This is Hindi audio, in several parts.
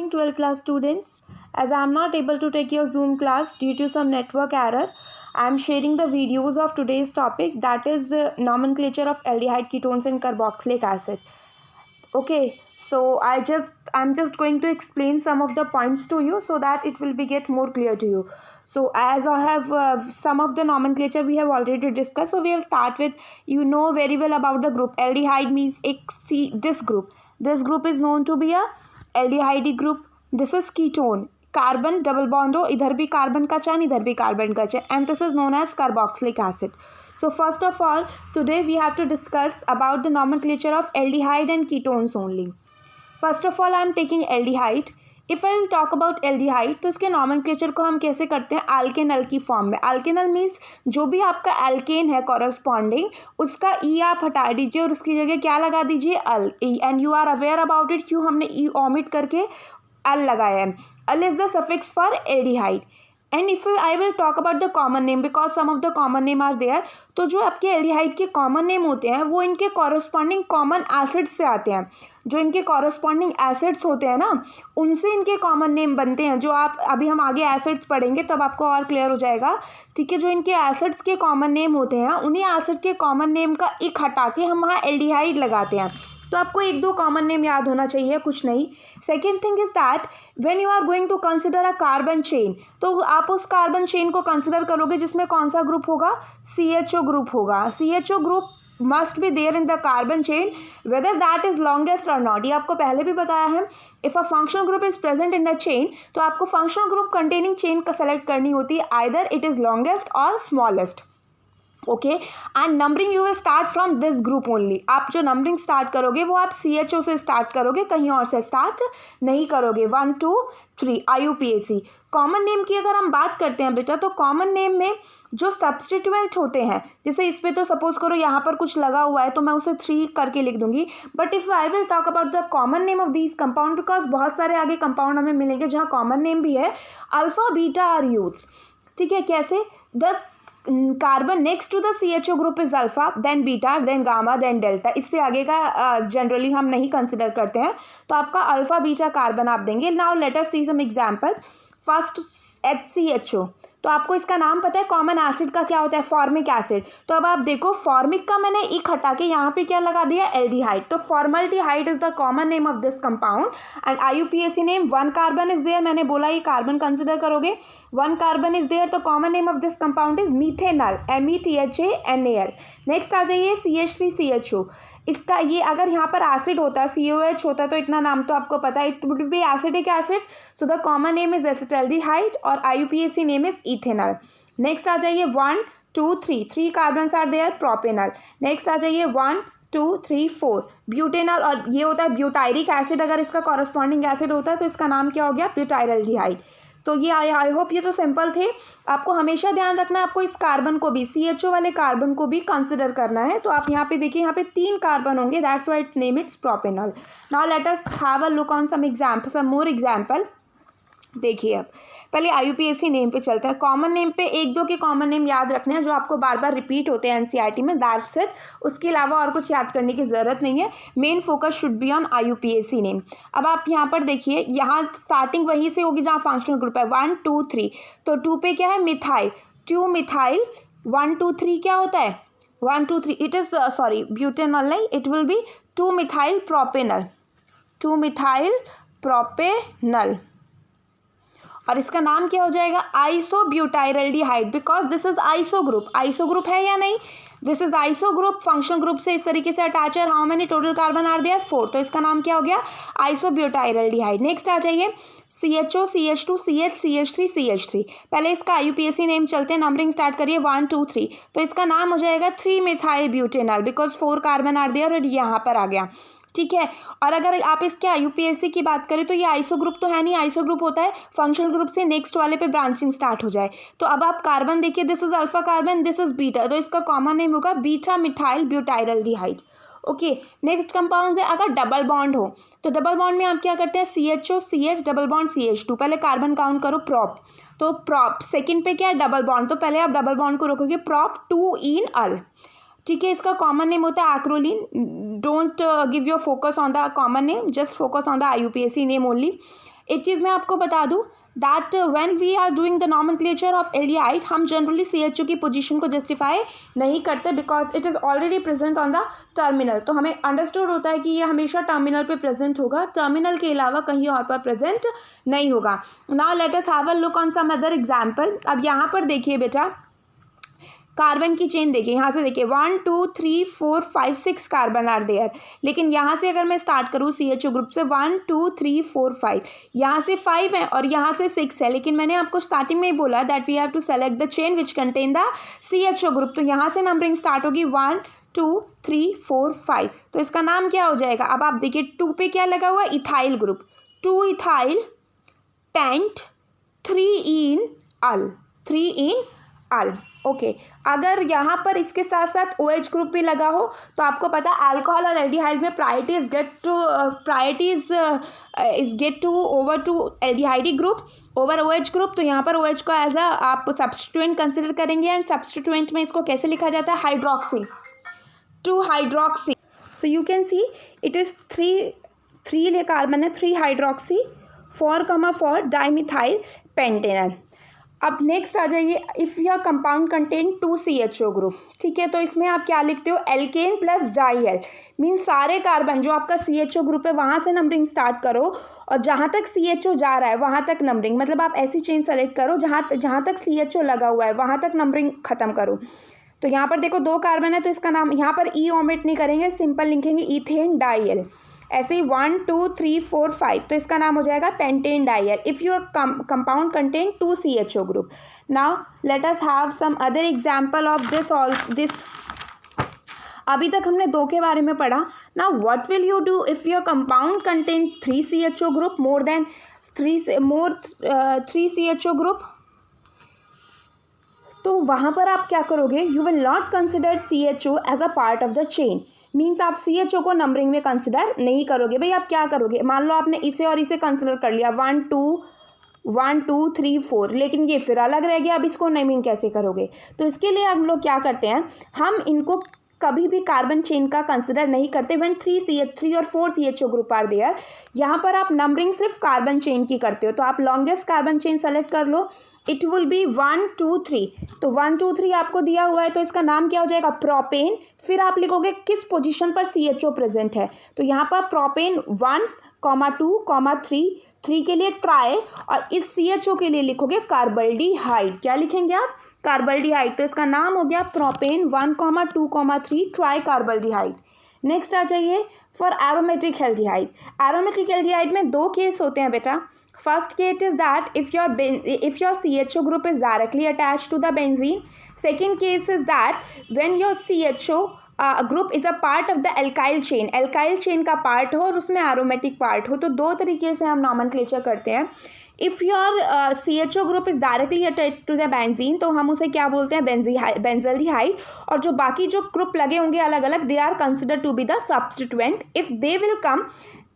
morning 12th class students. As I am not able to take your Zoom class due to some network error, I am sharing the videos of today's topic, that is nomenclature of aldehyde, ketones and carboxylic acid. Okay, so I'm just going to explain some of the points to you so that it will be get more clear to you. So as I have some of the nomenclature we have already discussed, so we will start with, you know very well about the group. Aldehyde means this group. This group is known to be a aldehyde group. This is ketone. Carbon double bond हो, इधर भी कार्बन का चैन, इधर भी कार्बन का chain, and this is known as carboxylic acid. So first of all, today we have to discuss about the nomenclature of aldehyde and ketones only. First of all, I am taking aldehyde. If I will talk about aldehyde, तो इसके nomenclature को हम कैसे करते हैं, alkanal की फॉर्म में. alkanal मीन्स जो भी आपका alkane है corresponding, उसका e आप हटा दीजिए और उसकी जगह क्या लगा दीजिए, al. And you are aware about it, क्यों हमने e omit करके अल लगाया है. Al is the suffix for aldehyde. And if I will talk about the common name, because some of the common name are there, तो जो आपके एल्डिहाइड के कॉमन नेम होते हैं वो इनके कॉरस्पॉन्डिंग कॉमन एसिड्स से आते हैं. जो इनके कॉरस्पॉन्डिंग एसिड्स होते हैं ना, उनसे इनके कॉमन नेम बनते हैं. जो आप अभी हम आगे एसिड्स पढ़ेंगे तब आपको और क्लियर हो जाएगा. ठीक है, जो इनके एसिड्स के कॉमन नेम होते हैं, उन्हीं एसिड के कॉमन नेम का एक हटा के हम वहाँ एल्डिहाइड लगाते हैं. तो आपको एक दो कॉमन नेम याद होना चाहिए, कुछ नहीं. Second thing is that when you are going to consider a carbon chain, तो आप उस कार्बन चेन को कंसिडर करोगे जिसमें कौन सा ग्रुप होगा, CHO ग्रुप होगा. CHO group must be there in the carbon chain whether that is longest और नॉट. ये आपको पहले भी बताया है. If a functional group is present in the chain, तो आपको फंक्शनल ग्रुप कंटेनिंग चेन का सेलेक्ट करनी होती है, आइदर इट इज लॉन्गेस्ट और smallest. Okay, and numbering you will start from this group only. आप जो नंबरिंग स्टार्ट करोगे वो आप CHO से स्टार्ट करोगे, कहीं और से स्टार्ट नहीं करोगे. 1 2 3 IUPAC. कॉमन नेम की अगर हम बात करते हैं बेटा, तो कॉमन नेम में जो सब्सटीट्यूएंट होते हैं, जैसे इस पर तो सपोज करो यहाँ पर कुछ लगा हुआ है तो मैं उसे 3 करके लिख दूंगी. But if I will talk about the common name of these compound, because बहुत सारे आगे कंपाउंड हमें मिलेंगे जहाँ कॉमन नेम भी है, अल्फा बीटा आर यूज. ठीक है, कैसे, the carbon next to the CHO group is alpha, then beta, then gamma, then delta. इससे आगे का जनरली हम नहीं कंसिडर करते हैं. तो आपका अल्फा बीटा कार्बन आप देंगे. नाउ लेट अस सी सम एग्जांपल. फर्स्ट HCHO, तो आपको इसका नाम पता है कॉमन एसिड का क्या होता है, फॉर्मिक एसिड. तो अब आप देखो, फॉर्मिक का मैंने एक हटा के यहाँ पे क्या लगा दिया, एल्डिहाइड. तो formaldehyde is the common name of this compound. And IUPAC name, 1 carbon is there. मैंने बोला ये कार्बन कंसिडर करोगे, 1 कार्बन इज देयर, तो common name of this compound is methanal, METHANAL. Next आ जाइए CH3CHO. इसका ये अगर यहाँ पर एसिड होता, COH होता, तो इतना नाम तो आपको पता है, it would be acidic acid. So the common name is acetaldehyde और IUPAC name is ethanal. Next आ जाइए 1 2 3 carbons are there, propanal. Next आ जाइए 1 2 3 4 ब्यूटेनॉल, और ये होता है ब्यूटायरिक एसिड. अगर इसका कॉरस्पॉन्डिंग एसिड होता है तो इसका नाम क्या हो गया, ब्यूटाइरल्डिहाइड. तो ये आई होप ये तो सिंपल थे. आपको हमेशा ध्यान रखना है, आपको इस कार्बन को भी, CHO वाले कार्बन को भी कंसिडर करना है. तो आप यहाँ पे देखिए, यहाँ पे 3 कार्बन होंगे, that's why it's name it's propanol. Now let us have a look on some more example. देखिए, अब पहले IUPAC नेम पे चलते हैं. कॉमन नेम पे 1 2 के कॉमन नेम याद रखने हैं जो आपको बार बार रिपीट होते हैं NCERT में, दैट्स इट. उसके अलावा और कुछ याद करने की ज़रूरत नहीं है. Main focus should be on IUPAC name. अब आप यहाँ पर देखिए, यहाँ स्टार्टिंग वहीं से होगी जहाँ फंक्शनल ग्रुप है, 1 2 3. तो 2 पे क्या है, मिथाइल, 2 मिथाइल. 1 2 3 क्या होता है, 1 2 3 इट इज़ सॉरी ब्यूटेनॉल नहीं, it will be 2 methyl propanal, 2 methyl propanal. और इसका नाम क्या हो जाएगा, isobutyraldehyde, because this is iso group. Iso group है या नहीं, this is iso group, functional group से इस तरीके से अटैच है. How many total carbon are there, 4. तो इसका नाम क्या हो गया, आइसोब्यूटाइरल्डिहाइड. नेक्स्ट आ जाइए CHO CH2 CH CH3 CH3. पहले इसका IUPAC नेम चलते हैं, नंबरिंग स्टार्ट करिए 1 2 3. तो इसका नाम हो जाएगा 3 methyl butanol, because 4 carbon are there और यहाँ पर आ गया. ठीक है, और अगर आप इसके IUPAC की बात करें तो ये आइसो ग्रुप तो है नहीं. आइसो ग्रुप होता है फंक्शनल ग्रुप से नेक्स्ट वाले पे ब्रांचिंग स्टार्ट हो जाए. तो अब आप कार्बन देखिए, this is alpha carbon, this is beta, तो इसका कॉमन नेम होगा beta methyl butyraldehyde. Okay, next compound है, अगर डबल बॉन्ड हो तो डबल बॉन्ड में आप क्या करते हैं, CHO CH double bond CH2. पहले कार्बन काउंट करो, प्रोप. तो प्रोप सेकेंड पे क्या है, डबल बॉन्ड, तो पहले आप डबल बॉन्ड को रखोगे, प्रोप 2 इन अल. ठीक है, इसका कॉमन नेम होता है acrolein. Don't give your focus on the common name, just focus on the IUPAC name only. एक चीज़ मैं आपको बता दूं that when we are doing the nomenclature of aldehyde हम जनरली CHO की पोजीशन को जस्टिफाई नहीं करते because it is already present on the terminal. तो हमें अंडरस्टूड होता है कि ये हमेशा टर्मिनल पे प्रेजेंट होगा, टर्मिनल के अलावा कहीं और पर प्रेजेंट नहीं होगा। Now let us have a look on some other example. अब यहाँ पर देखिए बेटा, कार्बन की चेन देखिए, यहाँ से देखिए 1 2 3 4 5 6 कार्बन आर देयर, लेकिन यहाँ से अगर मैं स्टार्ट करूँ CHO ग्रुप से 1 2 3 4 5, यहाँ से 5 है और यहाँ से 6 है, लेकिन मैंने आपको स्टार्टिंग में ही बोला that we have to select the chain which contain the CHO group. तो यहाँ से नंबरिंग स्टार्ट होगी 1 2 3 4 5, तो इसका नाम क्या हो जाएगा। अब आप देखिए 2 पे क्या लगा हुआ है, इथाइल ग्रुप, 2 इथाइल पेंट 3 इन अल, 3 इन अल। ओके अगर यहाँ पर इसके साथ साथ OH ग्रुप भी लगा हो तो आपको पता है अल्कोहल और एल्डिहाइड में priority is get to over to aldehydic group over OH group. तो यहाँ पर OH को एज अ आप सब्स्टिट्यूएंट कंसिडर करेंगे एंड सब्स्टिट्यूएंट में इसको कैसे लिखा जाता है, hydroxy, 2 hydroxy. So you can see it is 3 carbon है, 3 हाइड्रोक्सी 4 डाइमिथाइल पेंटेनल। अब नेक्स्ट आ जाइए, if your compound contain 2 CHO group, ठीक है, तो इसमें आप क्या लिखते हो, एल्केन प्लस डाइएल, मीन्स सारे कार्बन जो आपका CHO ग्रुप है वहाँ से नंबरिंग स्टार्ट करो और जहाँ तक CHO जा रहा है वहाँ तक नंबरिंग, मतलब आप ऐसी चेन सेलेक्ट करो जहाँ तक CHO लगा हुआ है वहाँ तक नंबरिंग ख़त्म करो। तो यहाँ पर देखो 2 कार्बन है तो इसका नाम यहाँ पर ई ओमिट नहीं करेंगे, सिंपल लिखेंगे इथेन डाइएल। ऐसे ही 1 2 3 4 5, तो इसका नाम हो जाएगा pentanedial if your compound contain 2 CHO group. Now let us have some other example of this. अभी तक हमने 2 के बारे में पढ़ा। Now what will you do if your compound contain 3 CHO group, more than 3 CHO group, तो वहाँ पर आप क्या करोगे, you will not consider CHO as a part of the chain, means आप CHO को नंबरिंग में कंसिडर नहीं करोगे। भाई आप क्या करोगे, मान लो आपने इसे और इसे कंसिडर कर लिया 1 2 3 4, लेकिन ये फिर अलग रह गया, अब इसको नेमिंग कैसे करोगे। तो इसके लिए हम लोग क्या करते हैं, हम इनको कभी भी कार्बन चेन का कंसिडर नहीं करते व्हेन 3 और 4 CHO ग्रुप आर देयर। यहाँ पर आप नंबरिंग सिर्फ कार्बन चेन की करते हो, तो आप लॉन्गेस्ट कार्बन चेन सेलेक्ट कर लो, इट विल बी 1 2 3, तो 1 2 3 आपको दिया हुआ है तो इसका नाम क्या हो जाएगा, प्रोपेन। फिर आप लिखोगे किस पोजीशन पर CHO प्रेजेंट है, तो यहाँ पर प्रोपेन 1 2 3 के लिए ट्राई, और इस CHO के लिए लिखोगे कार्बल्डिहाइड। क्या लिखेंगे आप, कार्बल्डिहाइड, तो इसका नाम हो गया प्रोपेन 1 2 3 ट्राई कार्बल्डिहाइड। नेक्स्ट आ जाइए for aromatic aldehyde. Aromatic aldehyde में 2 केस होते हैं बेटा। First case is that if your CHO group is directly attached to the benzene. Second case is that when your CHO group is a part of the alkyl chain, alkyl chain का part हो और उसमें aromatic part हो। तो 2 तरीके से हम nomenclature करते हैं। If your CHO group is directly attached to the benzene, तो हम उसे क्या बोलते हैं, बेंजल्डिहाइड, और जो बाकी जो ग्रुप लगे होंगे अलग अलग, they are consider to be the substituent if they will come,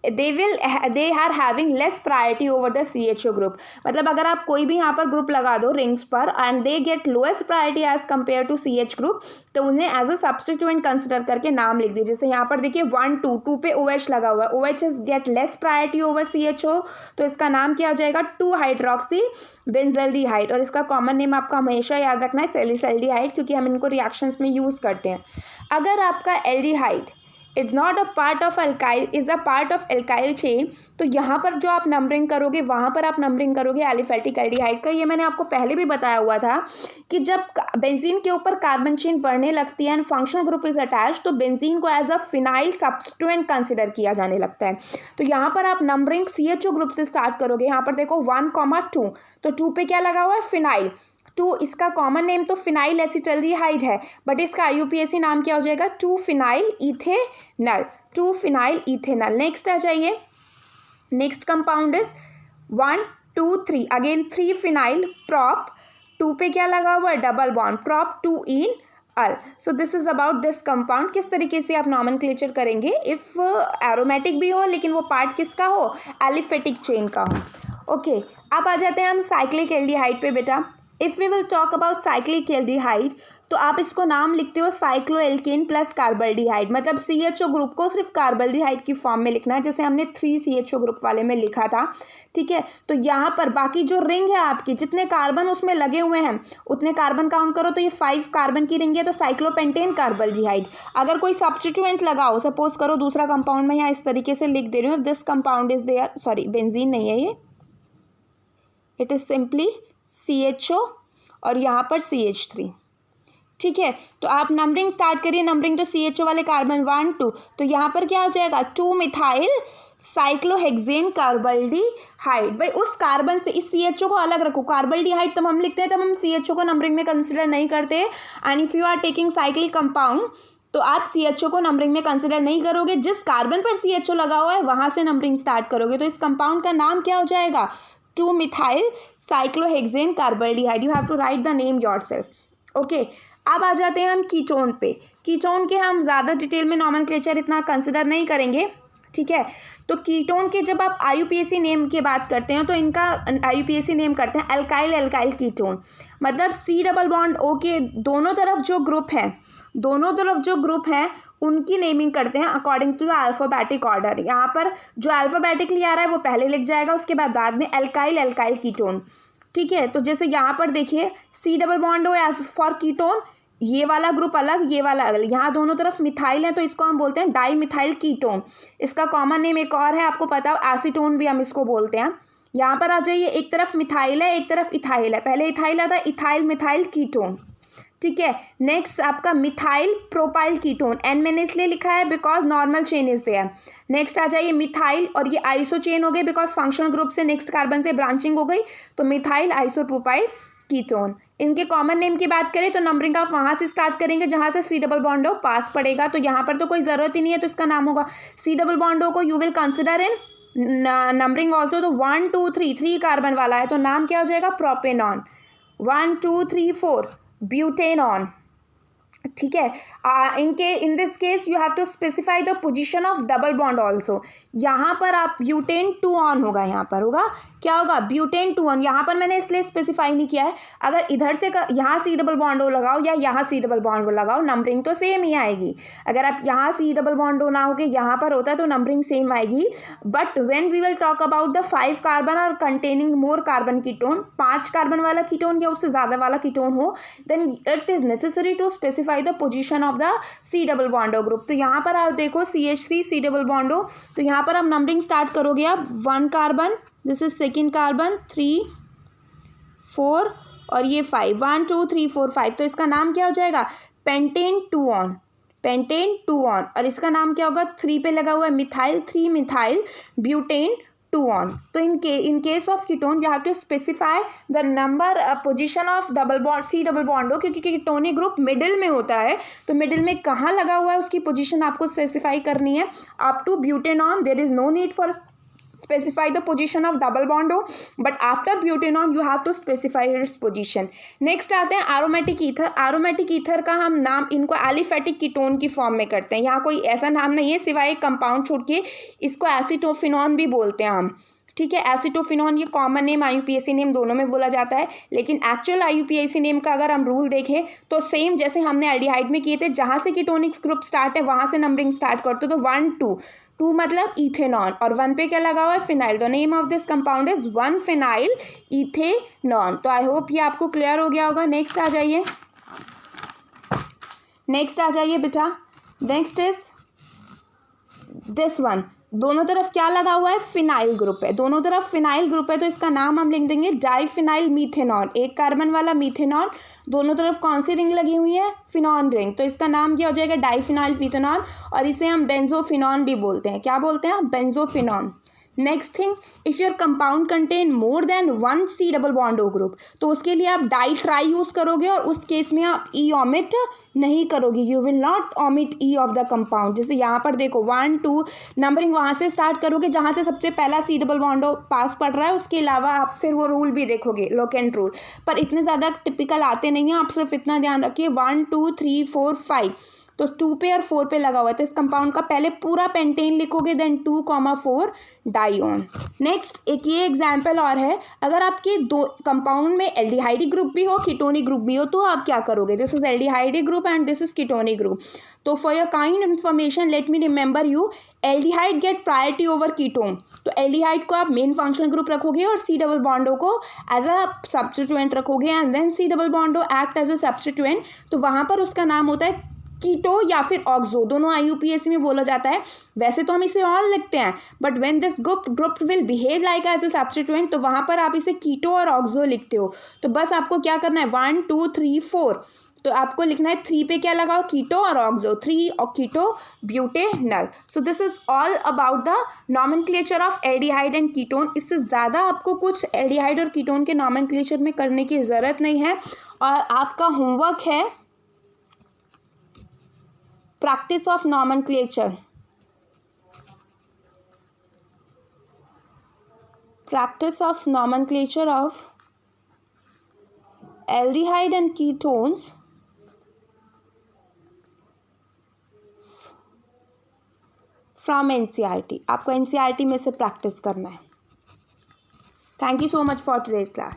they are having less priority over the CHO group. मतलब अगर आप कोई भी यहाँ पर ग्रुप लगा दो रिंग्स पर and they get lowest priority as compare to CH group, तो उन्हें एज अ सब्स्टिट्यूएंट कंसिडर करके नाम लिख दीजिए। जैसे यहाँ पर देखिए 1 2 पे OH लगा हुआ है, OH is get less priority over CHO, तो इसका नाम क्या हो जाएगा, 2 हाइड्रोक्सी बेंजल्डिहाइड, और इसका कॉमन नेम आपका हमेशा याद रखना है सैलिसाइल्डिहाइड, क्योंकि हम इनको रिएक्शंस में यूज़ करते हैं। अगर आपका aldehyde is not a part of alkyl, is a part of alkyl chain, तो यहाँ पर जो आप नंबरिंग करोगे वहाँ पर आप नंबरिंग करोगे एलिफेटिक एल्डिहाइड का। ये मैंने आपको पहले भी बताया हुआ था कि जब बेंजीन के ऊपर कार्बन चेन बढ़ने लगती है and functional group is attach, तो बेंजीन को as a phenyl substituent consider किया जाने लगता है। तो यहाँ पर आप नंबरिंग CHO ग्रुप से स्टार्ट करोगे। यहाँ पर देखो 1 2, तो 2 पे क्या लगा हुआ है, फिनाइल। 2 इसका कॉमन नेम तो फिनाइल एसिटल्डिहाइड है, बट इसका IUPAC नाम क्या हो जाएगा, 2 phenyl ethanal, 2 phenyl ethanal. Next आ जाइए, next compound is 1 2 3, again 3 phenyl prop, 2 पे क्या लगा हुआ है, double bond, prop 2 en al. So this is about this compound. किस तरीके से आप नॉमेनक्लेचर करेंगे, इफ एरोमेटिक भी हो लेकिन वो पार्ट किसका हो, एलिफेटिक चेन का हो। ओके अब आ जाते हैं हम साइक्लिक एल्डिहाइड पे बेटा। If we will talk about cyclic aldehyde तो आप इसको नाम लिखते हो साइक्लोएल्केन प्लस कार्बल्डिहाइड, मतलब CHO ग्रुप को सिर्फ कार्बल्डिहाइड की फॉर्म में लिखना है, जैसे हमने 3CHO ग्रुप वाले में लिखा था, ठीक है। तो यहाँ पर बाकी जो रिंग है आपकी, जितने कार्बन उसमें लगे हुए हैं उतने कार्बन काउंट करो तो ये 5 कार्बन की रिंग है, तो साइक्लोपेंटेन कार्बल्डिहाइड। अगर कोई सब्स्टिट्यूएंट लगाओ, सपोज करो दूसरा कंपाउंड में यहाँ इस तरीके से लिख दे रही हूँ, this compound is there, sorry benzene नहीं है ये, इट इज सिंपली CHO और यहाँ पर CH3, ठीक है। तो आप नंबरिंग स्टार्ट करिए, नंबरिंग तो CHO वाले कार्बन 1 2, तो यहाँ पर क्या हो जाएगा 2 मिथाइल साइक्लोहेक्सेन कार्बल्डिहाइड। भाई उस कार्बन से इस CHO को अलग रखो, कार्बल्डिहाइड तब हम लिखते हैं तब हम CHO को नंबरिंग में कंसिडर नहीं करते। And if you are taking cyclic compound तो आप CHO को नंबरिंग में कंसिडर नहीं करोगे, जिस कार्बन पर CHO लगा हुआ है वहाँ से नंबरिंग स्टार्ट करोगे। तो इस कंपाउंड का नाम क्या हो जाएगा 2 methyl cyclohexane carbaldehyde. You have to write the name yourself. Okay, अब आ जाते हैं हम कीटोन पे। कीटोन के हम ज़्यादा डिटेल में नॉमेनक्लेचर इतना कंसिडर नहीं करेंगे, ठीक है। तो कीटोन के जब आप IUPAC नेम की बात करते हैं तो इनका IUPAC नेम करते हैं अल्काइल अल्काइल कीटोन, मतलब C डबल बॉन्ड O के दोनों तरफ जो ग्रुप हैं उनकी नेमिंग करते हैं according to the alphabetic order. यहाँ पर जो अल्फ़ाबेटिकली आ रहा है वो पहले लिख जाएगा, उसके बाद में अल्काइल अल्काइल कीटोन, ठीक है। तो जैसे यहाँ पर देखिए C double bond O for ketone, ये वाला ग्रुप अलग, ये वाला अलग, यहाँ दोनों तरफ मिथाइल है तो इसको हम बोलते हैं डाई मिथाइल कीटोन। इसका कॉमन नेम एक और है, आपको पता हो एसीटोन भी हम इसको बोलते हैं। यहाँ पर आ जाइए, एक तरफ मिथाइल है एक तरफ इथाइल है, पहले इथाइल आता है, इथाइल मिथाइल कीटोन, ठीक है। नेक्स्ट आपका मिथाइल प्रोपाइल कीटोन, N मैंने इसलिए लिखा है because normal chain is there. Next आ जाइए मिथाइल, और ये आइसो चेन हो गई बिकॉज फंक्शनल ग्रुप से नेक्स्ट कार्बन से ब्रांचिंग हो गई, तो मिथाइल आइसोप्रोपाइल कीटोन। इनके कॉमन नेम की बात करें तो नंबरिंग आप वहाँ से स्टार्ट करेंगे जहाँ से C डबल बॉन्ड O पास पड़ेगा, तो यहाँ पर तो कोई ज़रूरत ही नहीं है, तो इसका नाम होगा C डबल बॉन्ड O को you will consider in numbering also. तो 1 2 3 कार्बन वाला है तो नाम क्या हो जाएगा प्रोपेनॉन। 1 2 3 4 ब्यूटेनॉन, ठीक है। In this case you have to specify the position of double bond also. यहाँ पर आप ब्यूटेन 2 ऑन होगा, यहाँ पर होगा क्या होगा ब्यूटेन 2 ऑन। यहाँ पर मैंने इसलिए स्पेसिफाई नहीं किया है, अगर इधर से यहाँ C डबल बॉन्ड O लगाओ या यहाँ C डबल बॉन्ड O लगाओ, नंबरिंग तो सेम ही आएगी। अगर आप यहाँ C डबल बॉन्ड O ना होके यहाँ पर होता है तो नंबरिंग सेम आएगी। But when we will talk about the 5 carbon और containing more carbon ketone, 5 carbon वाला कीटोन या उससे ज़्यादा वाला कीटोन हो, then it is necessary to specify the position of the C double bond O group. तो यहाँ पर आप देखो CH3 C double bond O, तो यहाँ पर आप नंबरिंग स्टार्ट करोगे आप 1 carbon, this is second carbon, 3 4 और ये 5, 1 2 3 4 5, तो इसका नाम क्या हो जाएगा पेंटेन 2 ऑन, पेंटेन 2 ऑन। और इसका नाम क्या होगा 3 पे लगा हुआ है मिथाइल, 3 मिथाइल ब्यूटेन 2 ऑन। तो in case of ketone you have to specify the number position of double bond C double bond O, क्योंकि कीटोनिक ग्रुप मिडिल में होता है तो मिडिल में कहाँ लगा हुआ है उसकी पोजीशन आपको स्पेसिफाई करनी है। Up to butanone there is no need for specify the position of double bond O, but after butanol you have to specify its position. Next आते हैं aromatic ether। aromatic ether का हम नाम इनको एलिफेटिक कीटोन की फॉर्म में करते हैं। यहाँ कोई ऐसा नाम नहीं है सिवाय एक कंपाउंड छोड़ के, इसको एसिटोफिनॉन भी बोलते हैं हम, ठीक है। एसिटोफिनॉन ये कॉमन नेम IUPAC नेम दोनों में बोला जाता है, लेकिन एक्चुअल IUPAC नेम का अगर हम रूल देखें तो सेम जैसे हमने एल्डिहाइड में किए थे, जहाँ से कीटोनिक ग्रुप स्टार्ट है वहाँ से नंबरिंग स्टार्ट करते हो। तो 1 2 2 मतलब इथेनॉन और 1 पे क्या लगा हुआ है phenyl. The name of this compound is 1 phenyl ethanone. तो आई होप ये आपको क्लियर हो गया होगा। नेक्स्ट आ जाइए बेटा। नेक्स्ट इज दिस वन, दोनों तरफ क्या लगा हुआ है फिनाइल ग्रुप है, दोनों तरफ फिनाइल ग्रुप है तो इसका नाम हम लिख देंगे डाइफिनाइल मीथेनॉल। एक कार्बन वाला मीथेनॉल, दोनों तरफ कौन सी रिंग लगी हुई है फिनॉन रिंग, तो इसका नाम क्या हो जाएगा डाइफिनाइल मीथेनॉल, और इसे हम बेंजोफिनॉन भी बोलते हैं। क्या बोलते हैं benzophenone. Next thing, if your compound contain more than 1 C double bond O group, तो उसके लिए आप डाई ट्राई यूज़ करोगे और उस केस में आप E ऑमिट नहीं करोगे, you will not omit E of the compound. जैसे यहाँ पर देखो 1 2 नंबरिंग वहाँ से स्टार्ट करोगे जहाँ से सबसे पहला C डबल बॉन्ड O पास पड़ रहा है, उसके अलावा आप फिर वो रूल भी देखोगे लोकेंट रूल, पर इतने ज़्यादा टिपिकल आते नहीं हैं, आप सिर्फ इतना ध्यान रखिए 1 2 3 4 5। तो 2 पे और 4 पे लगा हुआ है, तो इस कंपाउंड का पहले पूरा पेंटेन लिखोगे, देन 2,4 डाइऑन। नेक्स्ट एक ये एग्जाम्पल और है, अगर आपके दो कंपाउंड में एल्डिहाइडी ग्रुप भी हो, कीटोनिक ग्रुप भी हो, तो आप क्या करोगे, this is aldehydic group and this is ketonic group. तो for your kind information let me remember you, aldehyde get priority over ketone. तो एल्डिहाइड को आप मेन फंक्शनल ग्रुप रखोगे और सी डबल बॉन्डो को एज अ सब्स्टिट्यूएंट रखोगे, and then C double bond O act as a substituent, तो वहाँ पर उसका नाम होता है कीटो या फिर ऑक्सो, दोनों IUPAC में बोला जाता है। वैसे तो हम इसे ऑल लिखते हैं, but when this group will behave like as a substituent, तो वहाँ पर आप इसे कीटो और ऑक्सो लिखते हो। तो बस आपको क्या करना है, 1 2 3 4, तो आपको लिखना है 3 पे क्या लगाओ, कीटो और ऑक्सो, 3 और keto butanal. So this is all about the nomenclature of aldehyde and ketone. इससे ज़्यादा आपको कुछ एल्डिहाइड और कीटोन के नॉमेनक्लेचर में करने की ज़रूरत नहीं है, और आपका होमवर्क है practice of nomenclature, practice of nomenclature of aldehyde and ketones from NCERT। आपको NCERT में से प्रैक्टिस करना है। Thank you so much for today's class.